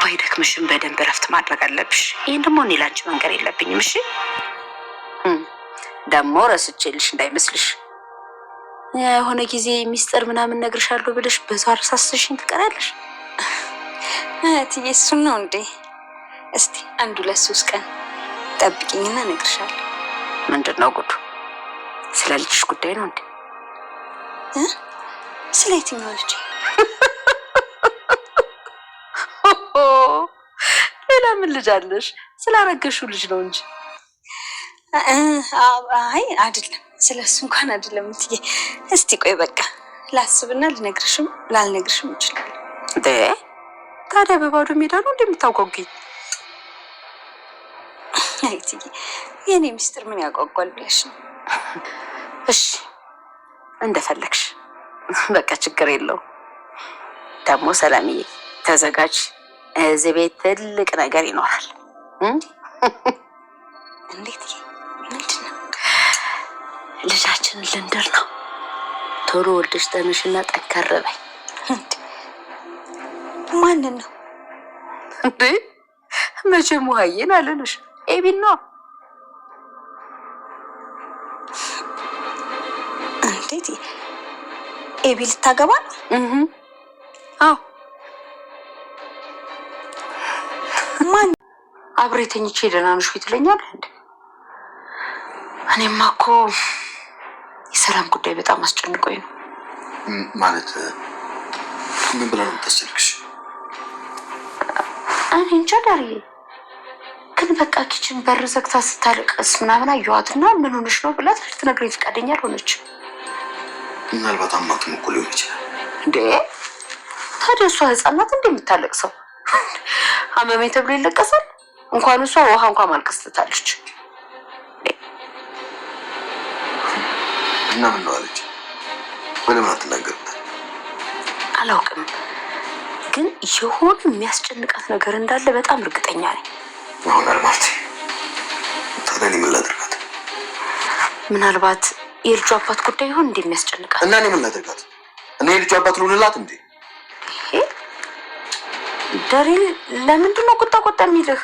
ባይደክምሽም በደንብ ረፍት ማድረግ አለብሽ። ይሄን ደግሞ እኔ ላንቺ መንገር የለብኝም። እሺ ደግሞ ረስቼልሽ እንዳይመስልሽ የሆነ ጊዜ ሚስጥር ምናምን ነግርሻለሁ ብለሽ በዛው አረሳስሽኝ ትቀራለሽ። እትዬ እሱን ነው እንዴ? እስቲ 1-2-3 ቀን ጠብቂኝና ነግርሻለሁ። ምንድነው ጉዱ? ስለ ልጅሽ ጉዳይ ነው እንዴ? ስለ የትኛው ልጅ? ሌላ ምን ልጅ አለሽ? ስላረገሽው ልጅ ነው እንጂ። አይ አይደለም፣ ስለሱ እንኳን አይደለም እትዬ። እስቲ ቆይ በቃ ላስብና ልነግርሽም ላልነግርሽም እችላለሁ። ታዲያ በባዶ ሜዳ ነው እንደምታጓጉኝ? አይ እትዬ የኔ ሚስጥር ምን ያጓጓል ብለሽ ነው? እሺ እንደፈለግሽ፣ በቃ ችግር የለው። ደግሞ ሰላምዬ ተዘጋጅ፣ እዚህ ቤት ትልቅ ነገር ይኖራል። እንዴት? ምንድን ነው? ልጃችንን ልንድር ነው። ቶሎ ወልደሽ ተነሽና ጠንከር በይ። ማንን ነው እንዴ? መቼም ውሃዬን አልልሽ፣ ኤቢን ነው። እንዴት? ኤቢ ልታገባ ነው? አዎ። ማን? አብሬ ተኝቼ ደህና ነሽ ወይ ትለኛለህ እንዴ? እኔማ እኮ የሰላም ጉዳይ በጣም አስጨንቆኝ ነው። ማለት ምን ብላ ነው የምታስጨንቅሽ? እኔ እንጃ ዳርዬ፣ ግን በቃ ኪችን በር ዘግታ ስታለቅስ ምናምን አየኋትና ምን ሆነሽ ነው ብላት ልትነግረኝ ፈቃደኛ አልሆነችም። ምናልባት አማትም እኮ ሊሆን ይችላል። እንዴ ታዲያ እሷ ህፃናት እንደምታለቅሰው አመሜ ተብሎ ይለቀሳል? እንኳን እሷ ውሃ እንኳን ማልቀስ ትታለች። እና ምን ነው አለች? በለምን አትናገርበት? አላውቅም፣ ግን የሆነ የሚያስጨንቃት ነገር እንዳለ በጣም እርግጠኛ ነኝ። ይሆናል ማለት ታዲያ እኔ ምን ላድርጋት? ምናልባት የልጁ አባት ጉዳይ ይሆን እንደሚያስጨንቃት። እና እኔ ምን ላድርጋት? እኔ የልጁ አባት ልሆንላት እንዴ? ዳሪል ለምንድን ነው ቁጣ ቁጣ የሚልህ?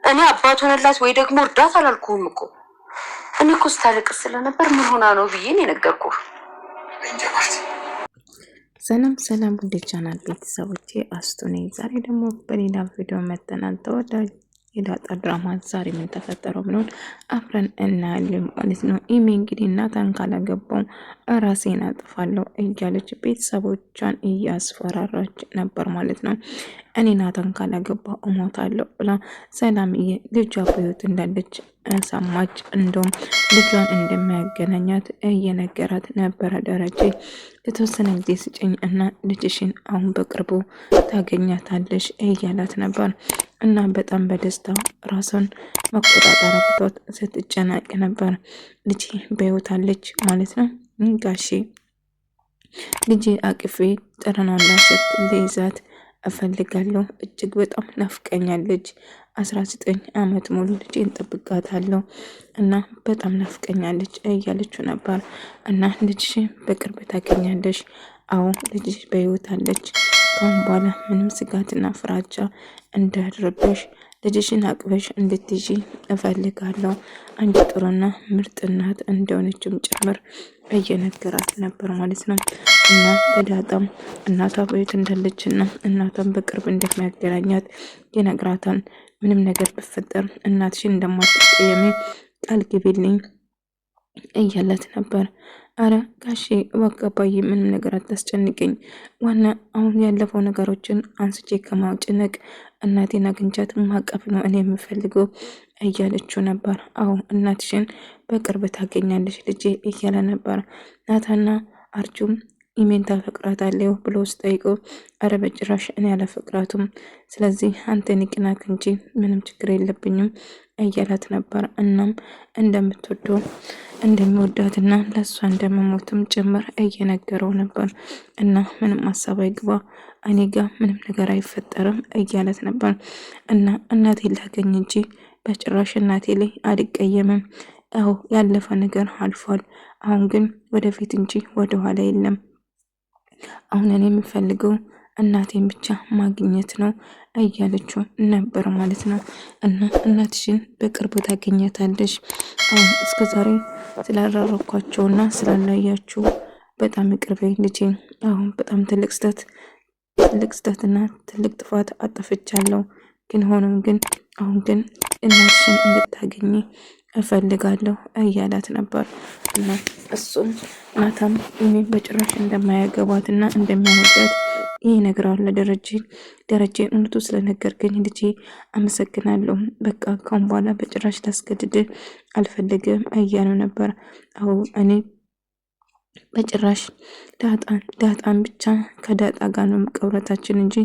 እኔ አባት ሆነላት ወይ ደግሞ እርዳት አላልኩህም እኮ። እኔ እኮ ስታለቅስ ስለነበር ምን ሆና ነው ብዬ ነው የነገርኩህ። ሰላም ሰላም፣ ውድ ቻናል ቤተሰቦቼ አስቱ ነኝ። ዛሬ ደግሞ በሌላ ቪዲዮ መተናል። ተወዳጅ የዳጣ ድራማ ዛሬ ምን ተፈጠረው ብለን አብረን እናያለን ማለት ነው። ኢሜ እንግዲህ ናታን ካላገባው ራሴን አጥፋለሁ እያለች ቤተሰቦቿን እያስፈራራች ነበር ማለት ነው። እኔ ናታን ካላገባው እሞታለሁ ብላ ሰላምዬ ልጇ በሕይወት እንዳለች ሰማች። እንደውም ልጇን እንደማያገናኛት እየነገራት ነበረ። ደረጀ የተወሰነ ጊዜ ስጭኝ እና ልጅሽን አሁን በቅርቡ ታገኛታለሽ እያላት ነበር እና በጣም በደስታ ራሷን መቆጣጠር አቅቷት ስትጨናቅ ነበር። ልጅ በሕይወት አለች ማለት ነው ጋሼ። ልጅ አቅፌ ጠረኗን ላሸት ልይዛት እፈልጋለሁ። እጅግ በጣም ናፍቀኛለች። 19 ዓመት ሙሉ ልጄን ጠብቃታለሁ እና በጣም ናፍቀኛለች እያለችው ነበር። እና ልጅሽ በቅርብ ታገኛለሽ። አዎ ልጅሽ በሕይወት አለች። ካሁን በኋላ ምንም ስጋትና ፍራቻ እንዳያድርብሽ ልጅሽን አቅበሽ እንድትይዢ እፈልጋለሁ። አንድ ጥሩና ምርጥ እናት እንደሆነችም ጭምር እየነገራት ነበር ማለት ነው። እና ለዳጣም እናቷ በሕይወት እንዳለችና እናቷን በቅርብ እንደሚያገናኛት ይነግራታል። ምንም ነገር ብፈጠር እናትሽን እንደማትቀየሚ ቃል ግቢልኝ እያለት ነበር። አረ ጋሼ እባክህ አባዬ ምንም ነገር አታስጨንቀኝ። ዋና አሁን ያለፈው ነገሮችን አንስቼ ከማጨነቅ እናቴን አግኝቻት ማቀፍ ነው እኔ የምፈልገው እያለችው ነበር። አዎ እናትሽን በቅርብ ታገኛለች ልጄ እያለ ነበር። ናታና አርጁም ኢሜን ታፈቅራታለሁ ብሎ ስጠይቀው አረ በጭራሽ እኔ አላፈቅራቱም፣ ስለዚህ አንተን ይቅናክ እንጂ ምንም ችግር የለብኝም እያላት ነበር። እናም እንደምትወደው እንደሚወዳትና ለእሷ እንደምሞትም ጭምር እየነገረው ነበር። እና ምንም ሀሳብ አይግባ እኔ ጋ ምንም ነገር አይፈጠርም እያለት ነበር። እና እናቴ ላገኝ እንጂ በጭራሽ እናቴ ላይ አልቀየምም። አዎ ያለፈ ነገር አልፏል። አሁን ግን ወደፊት እንጂ ወደኋላ የለም። አሁን እኔ የምፈልገው እናቴን ብቻ ማግኘት ነው እያለችው ነበር ማለት ነው። እና እናትሽን በቅርቡ ታገኘታለሽ። አሁን እስከዛሬ ስላላረኳቸውና ስላላያችሁ በጣም ይቅርቤ ልጄ። አሁን በጣም ትልቅ ስህተትና ትልቅ ጥፋት አጠፍቻለሁ። ግን ሆኖም ግን አሁን ግን እናትሽን እንድታገኝ እፈልጋለሁ እያላት ነበር። እና እሱም ናታም ኢሜን በጭራሽ እንደማያገባትና እንደሚያወዳት ይህ ነገር አለ። ደረጀ እውነቱ ስለነገርከኝ ልጄ አመሰግናለሁ። በቃ ካሁን በኋላ በጭራሽ ላስገድድ አልፈልግም እያሉ ነበር። አዎ እኔ በጭራሽ ዳጣን ብቻ ከዳጣ ጋር ነው መቀብረታችን እንጂ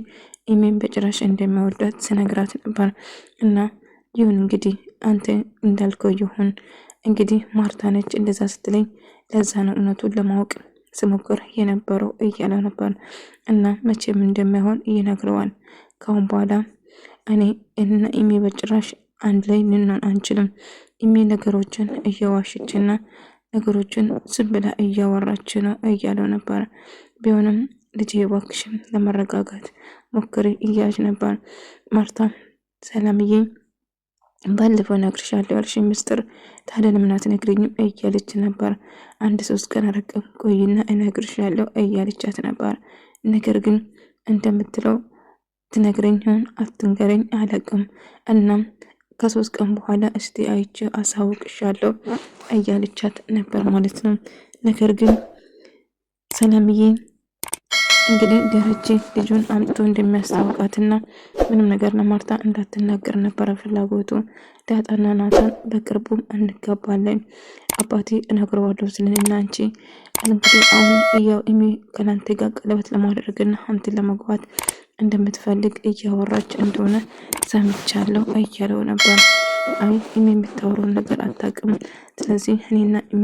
ኢሜን በጭራሽ እንደሚያወዳት ስነግራት ነበር። እና ይሁን እንግዲህ አንተ እንዳልከው ይሁን እንግዲህ ማርታ ነች እንደዛ ስትለኝ ለዛ ነው እውነቱን ለማወቅ ስሞክር የነበረው እያለ ነበር። እና መቼም እንደማይሆን ይነግረዋል። ካሁን በኋላ እኔ እና ኢሜ በጭራሽ አንድ ላይ ልንሆን አንችልም። ኢሜ ነገሮችን እየዋሸችና ነገሮችን ዝም ብላ እያወራች ነው እያለው ነበር። ቢሆንም ልጄ እባክሽን ለመረጋጋት ሞክሪ እያለች ነበር። ማርታ ሰላምዬ ባለፈው ነግርሻለሁ ያልሽኝ ምስጢር ታዲያ ለምን አትነግሪኝም እያለች ነበር። 1-3 ቀን አረቀም ቆይና እነግርሻለሁ እያለቻት ነበር። ነገር ግን እንደምትለው ትነግረኝ ይሆን አትንገረኝ አላቅም። እናም ከ3 ቀን በኋላ እስቲ አይቼ አሳውቅሻለሁ እያለቻት ነበር ማለት ነው። ነገር ግን ሰላምዬ እንግዲህ ደረጀ ልጁን አምጥቶ እንደሚያስታውቃትና ምንም ነገር ለማርታ እንዳትናገር ነበረ ፍላጎቱ። ዳጣና ናታን በቅርቡ እንጋባለን አባቴ እነግረዋለሁ ስለኔና አንቺ እንግዲህ አሁን ያው ኢሜ ከናንተ ጋር ቀለበት ለማድረግና አንተን ለመግባት እንደምትፈልግ እያወራች እንደሆነ ሰምቻለሁ እያለው ነበር። አይ ኢሜ የምታወራውን ነገር አታውቅም። ስለዚህ እኔና ኢሜ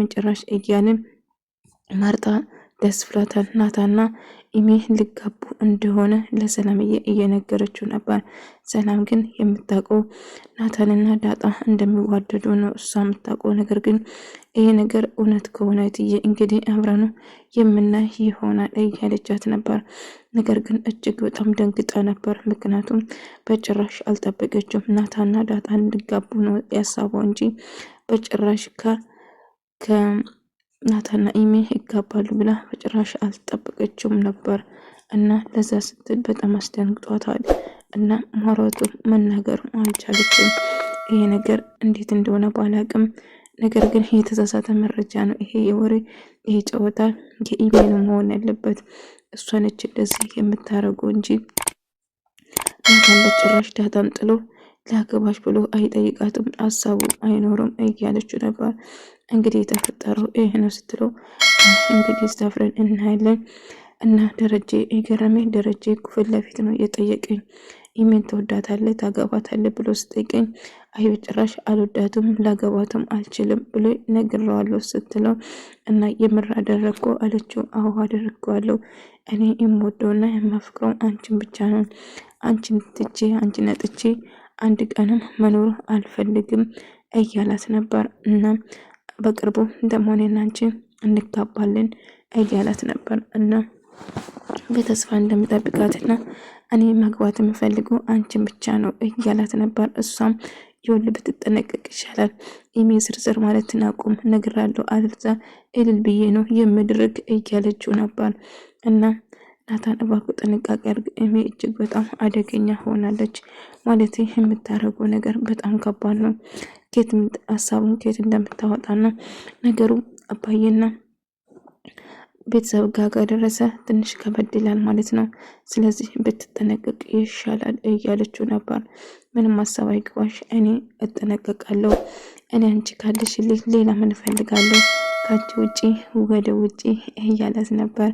እያልን ማርታ ደስ ብሏታል። ናታና ኢሜ ሊጋቡ እንደሆነ ለሰላምዬ እየነገረችው ነበር። ሰላም ግን የምታውቀው ናታንና ዳጣ እንደሚዋደዱ ነው እሷ የምታውቀው። ነገር ግን ይሄ ነገር እውነት ከሆነ እትዬ እንግዲህ አብረኑ የምናይ ይሆናል እያለቻት ነበር። ነገር ግን እጅግ በጣም ደንግጣ ነበር። ምክንያቱም በጭራሽ አልጠበቀችም። ናታንና ዳጣ እንዲጋቡ ነው ያሳበው እንጂ በጭራሽ ናታና ኢሜ ይጋባሉ ብላ በጭራሽ አልጠበቀችውም ነበር። እና ለዛ ስትል በጣም አስደንግጧታል። እና ማውራቱ መናገር አልቻለችም። ይሄ ነገር እንዴት እንደሆነ ባላቅም፣ ነገር ግን የተሳሳተ መረጃ ነው ይሄ የወሬ ይሄ ጨዋታ የኢሜ ነው መሆን ያለበት። እሷ ነች እንደዚህ የምታረገው እንጂ ናታን በጭራሽ ዳጣን ጥሎ ላገባሽ ብሎ አይጠይቃትም፣ ሀሳቡ አይኖርም እያለችው ነበር። እንግዲህ የተፈጠረው ይሄ ነው ስትለው እንግዲህ ስታፍረን እናያለን። እና ደረጀ የገረመኝ ደረጀ ፊት ለፊት ነው የጠየቀኝ። ኢሜን ተወዳታለህ ታገባታለህ ብሎ ስጠይቀኝ አይ በጭራሽ አልወዳትም ላገባትም አልችልም ብሎ ነግሬዋለሁ ስትለው እና የምር አደረግኩ አለችው። አዎ አደረግኩዋለሁ። እኔ የምወደውና የማፍቅረው አንቺን ብቻ ነው። አንቺን ትቼ አንቺን ነጥቼ አንድ ቀንም መኖር አልፈልግም እያላት ነበር። እና በቅርቡ እንደመሆኔና አንቺ እንጋባለን እያላት ነበር። እና በተስፋ እንደምጠብቃትና እኔ ማግባት የምፈልገው አንቺን ብቻ ነው እያላት ነበር። እሷም ይሁን ብትጠነቀቅ ይሻላል፣ ኢሜ ዝርዝር ማለት ናቁም ነግራለሁ አልዛ እልል ብዬ ነው የምድርግ እያለችው ነበር። እና ናታን እባክህ ጥንቃቄ አድርግ፣ ኢሜ እጅግ በጣም አደገኛ ሆናለች። ማለት የምታረገው ነገር በጣም ከባድ ነው። ሀሳቡን ከየት እንደምታወጣና ነገሩ አባዬና ቤተሰብ ጋር ደረሰ ትንሽ ከበድ ይላል ማለት ነው። ስለዚህ ብትጠነቀቅ ይሻላል እያለችው ነበር። ምንም ሀሳብ አይግባሽ፣ እኔ እጠነቀቃለሁ። እኔ አንቺ ካለሽልኝ ሌላ ምን እፈልጋለሁ ካንቺ ውጪ ወደ ውጪ እያላት ነበር።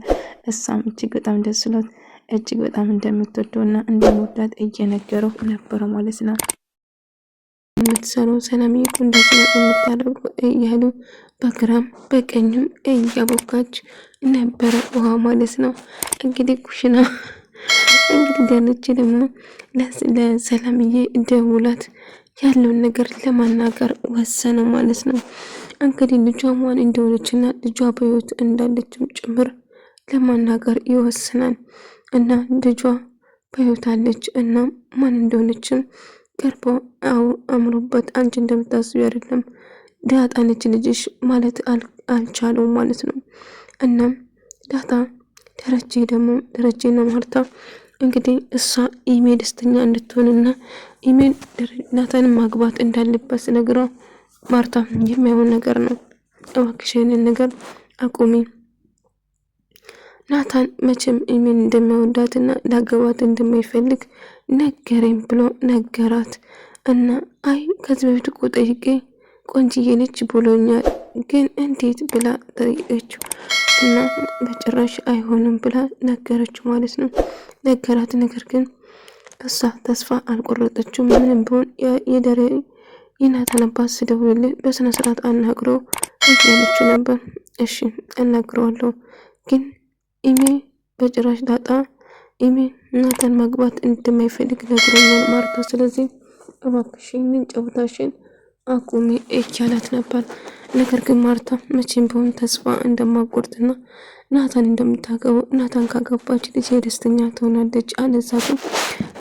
እሷም እጅግ በጣም ደስ ብሎት እጅግ በጣም እንደምትወደውና እንደምወዳት እየነገረው ነበር ማለት ነው። የምትሰራው ሰላምዬ እኮ እንደዚህ የምታደርገው እያሉ በግራም በቀኝም እያቦካች ነበረ ውሃ ማለት ነው። እንግዲህ ኩሽና እንግዲህ ገነች ደግሞ ለሰላምዬ ደውላት ያለውን ነገር ለማናገር ወሰነ ማለት ነው። እንግዲህ ልጇ ማን እንደሆነችና ልጇ በሕይወት እንዳለችም ጭምር ለማናገር ይወስናል። እና ልጇ በህይወት አለች እና ማን እንደሆነችም ቀርቦ አምሮበት አንቺ እንደምታስቢ አይደለም ዳጣ ነች ልጅሽ ማለት አልቻለውም ማለት ነው። እናም ዳጣ ደረጀና ማርታ እንግዲህ እሷ ኢሜ ደስተኛ እንድትሆንና ኢሜ ናታንን ማግባት እንዳለበት ነግረው ማርታ የማይሆን ነገር ነው፣ እባክሽ ይህንን ነገር አቁሚ፣ ናታን መቼም ኢሜን እንደማይወዳትና ላገባት እንደማይፈልግ ነገረኝ ብሎ ነገራት። እና አይ ከዚህ በፊት እኮ ጠይቄ ቆንጅዬ ነች ብሎኛል፣ ግን እንዴት ብላ ጠይቀችው እና በጭራሽ አይሆንም ብላ ነገረችው ማለት ነው። ነገራት። ነገር ግን እሷ ተስፋ አልቆረጠችውም። ምንም ቢሆን የናታን አባት ስደውልልህ በስነ ስርዓት አናግሮ እያለችው ነበር። እሺ አናግረዋለሁ፣ ግን ኢሜ በጭራሽ ዳጣ ኢሜ ናታን ማግባት እንደማይፈልግ ነግሮኛል ማርታ፣ ስለዚህ እባክሽን ጨዋታሽን አቁሚ እያላት ነበር። ነገር ግን ማርታ መቼም ቢሆን ተስፋ እንደማቆርጥና ናታን እንደምታገባው ናታን ካገባች ልጅ ደስተኛ ትሆናለች፣ አለዛ ግን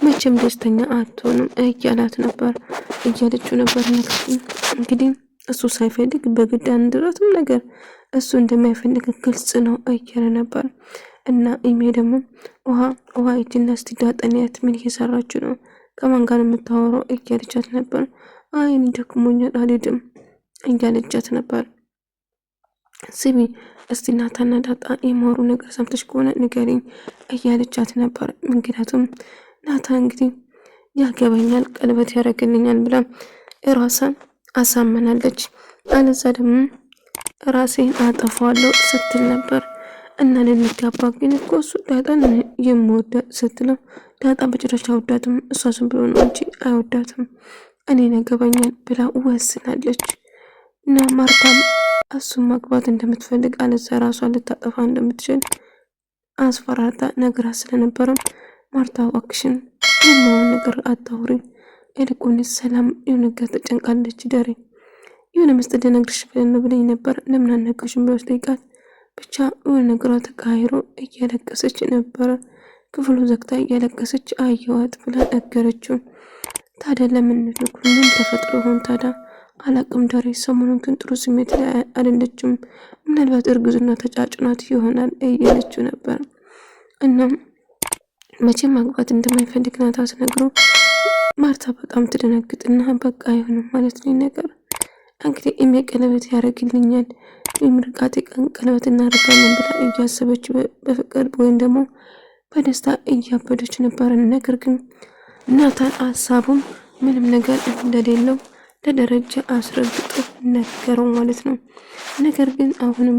መቼም ደስተኛ አትሆንም እያለችው ነበር። እንግዲህ እሱ ሳይፈልግ በግድ አንድረትም ነገር እሱ እንደማይፈልግ ግልጽ ነው እያለ ነበር። እና ኢሜ ደግሞ ውሃ እጅና እስቲ ዳጠንያት ምን እየሰራችሁ ነው? ከማን ጋር የምታወራው እያለቻት ነበር። አይን ደክሞኛል አልሄድም እያለቻት ነበር። ስሚ እስቲ ናታና ዳጣ የማወሩ ነገር ሰምተሽ ከሆነ ንገሪኝ እያለቻት ነበር። ምክንያቱም ናታ እንግዲህ ያገባኛል ቀለበት ያደርግልኛል ብላ ራሷን አሳመናለች። አለዛ ደግሞ ራሴን አጠፋዋለሁ ስትል ነበር። እና ልንጋባ ግን እኮ እሱ ዳጣን የምወዳት ስትለው ዳጣ በጭራሽ አውዳትም፣ እሷ ዝም ብሎ ነው እንጂ አይወዳትም፣ እኔን ያገባኛል ብላ ወስናለች። እና ማርታም እሱን ማግባት እንደምትፈልግ አለዛ ራሷን ልታጠፋ እንደምትችል አስፈራርታ ነግራ ስለነበረም ማርታ እባክሽን የማውን ነገር አታውሪ፣ ይልቁንስ ሰላም የሆነ ነገር ተጨንቃለች፣ ደሬ የሆነ መስጠት ልነግርሽ ብለኝ ነበር ለምን አልነገርሽም ብሎ ጠይቃት፣ ብቻ የሆነ ነገሯ ተካሂሮ እያለቀሰች ነበረ። ክፍሉ ዘግታ እያለቀሰች አየዋት ብላ ነገረችው። ታዲያ ለምን ምን ተፈጥሮ ሆን ታዲያ አላቅም ዳሬ፣ ሰሞኑን ግን ጥሩ ስሜት ላይ አይደለችም፣ ምናልባት እርግዝና ተጫጭናት ይሆናል እያለችው ነበር። እናም መቼም ማግባት እንደማይፈልግ ናታ ስነግረው ማርታ በጣም ትደነግጥና በቃ አይሆንም ማለት ነው ነገር እንግዲህ ኢሜ ቀለበት ያደርግልኛል የምርቃቴ ቀን ቀለበት እናደርጋለን ብላ እያሰበች በፍቅር ወይም ደግሞ በደስታ እያበደች ነበር። ነገር ግን ናታን ሀሳቡም ምንም ነገር እንደሌለው ለደረጀ አስረግጦ ነገረው ማለት ነው። ነገር ግን አሁንም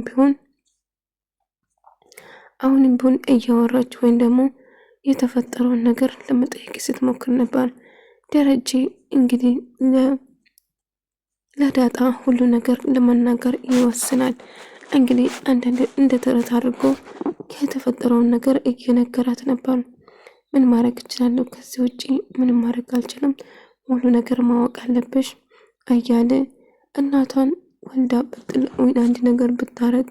ቢሆን እያወራች ወይም ደግሞ የተፈጠረውን ነገር ለመጠየቅ ስትሞክር ነበር። ደረጀ እንግዲህ ለዳጣ ሁሉ ነገር ለመናገር ይወስናል። እንግዲህ አንዳንድ እንደ ተረት አድርጎ የተፈጠረውን ነገር እየነገራት ነበር። ምን ማድረግ እችላለሁ? ከዚህ ውጪ ምንም ማድረግ አልችልም። ሁሉ ነገር ማወቅ አለብሽ እያለ እናቷን ወልዳ ብጥል ወይ አንድ ነገር ብታረግ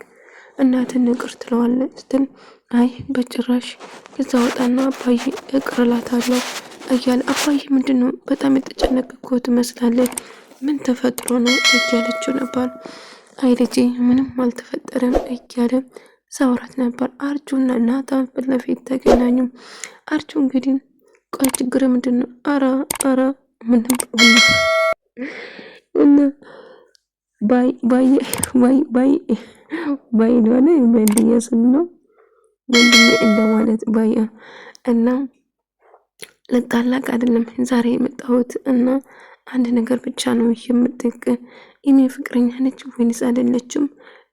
እናትን ይቅር ትለዋለች ስትል አይ በጭራሽ ከዛ ወጣና አባዬ እቅርላታለሁ እያለ አባዬ ምንድነው በጣም የተጨነቀ እኮ ትመስላለች፣ ምን ተፈጥሮ ነው እያለችው ነበር። አይ ልጄ ምንም አልተፈጠረም እያለ ሳውራት ነበር። አርጁና ናታን ፊት ለፊት ተገናኙ። አርጁ እንግዲህ ቆይ ችግር ምንድነው? አራ ምንም እና ባይ ነው ወንድዬ ስም ነው ወንድሜ እንደማለት ባይ እና ለታላቅ አይደለም ዛሬ የመጣሁት እና አንድ ነገር ብቻ ነው የምጠይቅ፣ ኢሜ ፍቅረኛ ነች ወይንስ አይደለችም?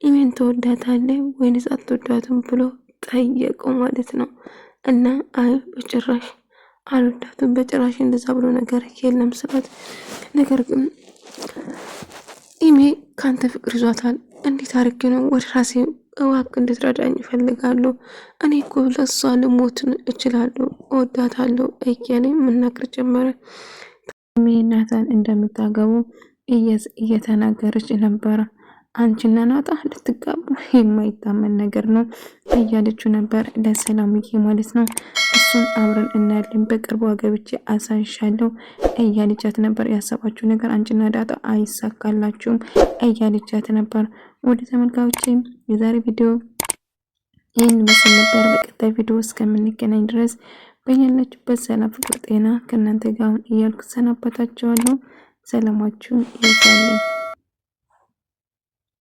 ኢሜን ተወዳታለህ ወይንስ አትወዳትም ብሎ ጠየቀው ማለት ነው። እና አይ በጭራሽ አልወዳትም፣ በጭራሽ እንደዛ ብሎ ነገር የለም ስላት፣ ነገር ግን ኢሜ ካንተ ፍቅር ይዟታል፣ እንዴት አድርጌ ነው ወደ ራሴ እባክህ እንድትረዳኝ እፈልጋለሁ፣ እኔ እኮ ለሷ ልሞት እችላለሁ፣ እወዳታለሁ እያለ መናገር ጀመረ። ናታን እንደምታገቡ እየተናገረች ነበረ። አንቺና ናጣ ልትጋቡ የማይታመን ነገር ነው እያለችው ነበር ለሰላምዬ ማለት ነው። እሱን አብረን እናያለን በቅርቡ ገብቼ አሳይሻለሁ እያለቻት ነበር። ያሰባችሁ ነገር አንቺና ዳጣ አይሳካላችሁም እያለቻት ነበር። ወደ ተመልካቾቼ የዛሬ ቪዲዮ ይህን መስል ነበር። በቀጣይ ቪዲዮ እስከምንገናኝ ድረስ በያላችሁበት ሰላም፣ ፍቅር፣ ጤና ከእናንተ ጋር እያልኩ ሰናበታችኋለሁ። ሰላማችሁን ይብዛልኝ።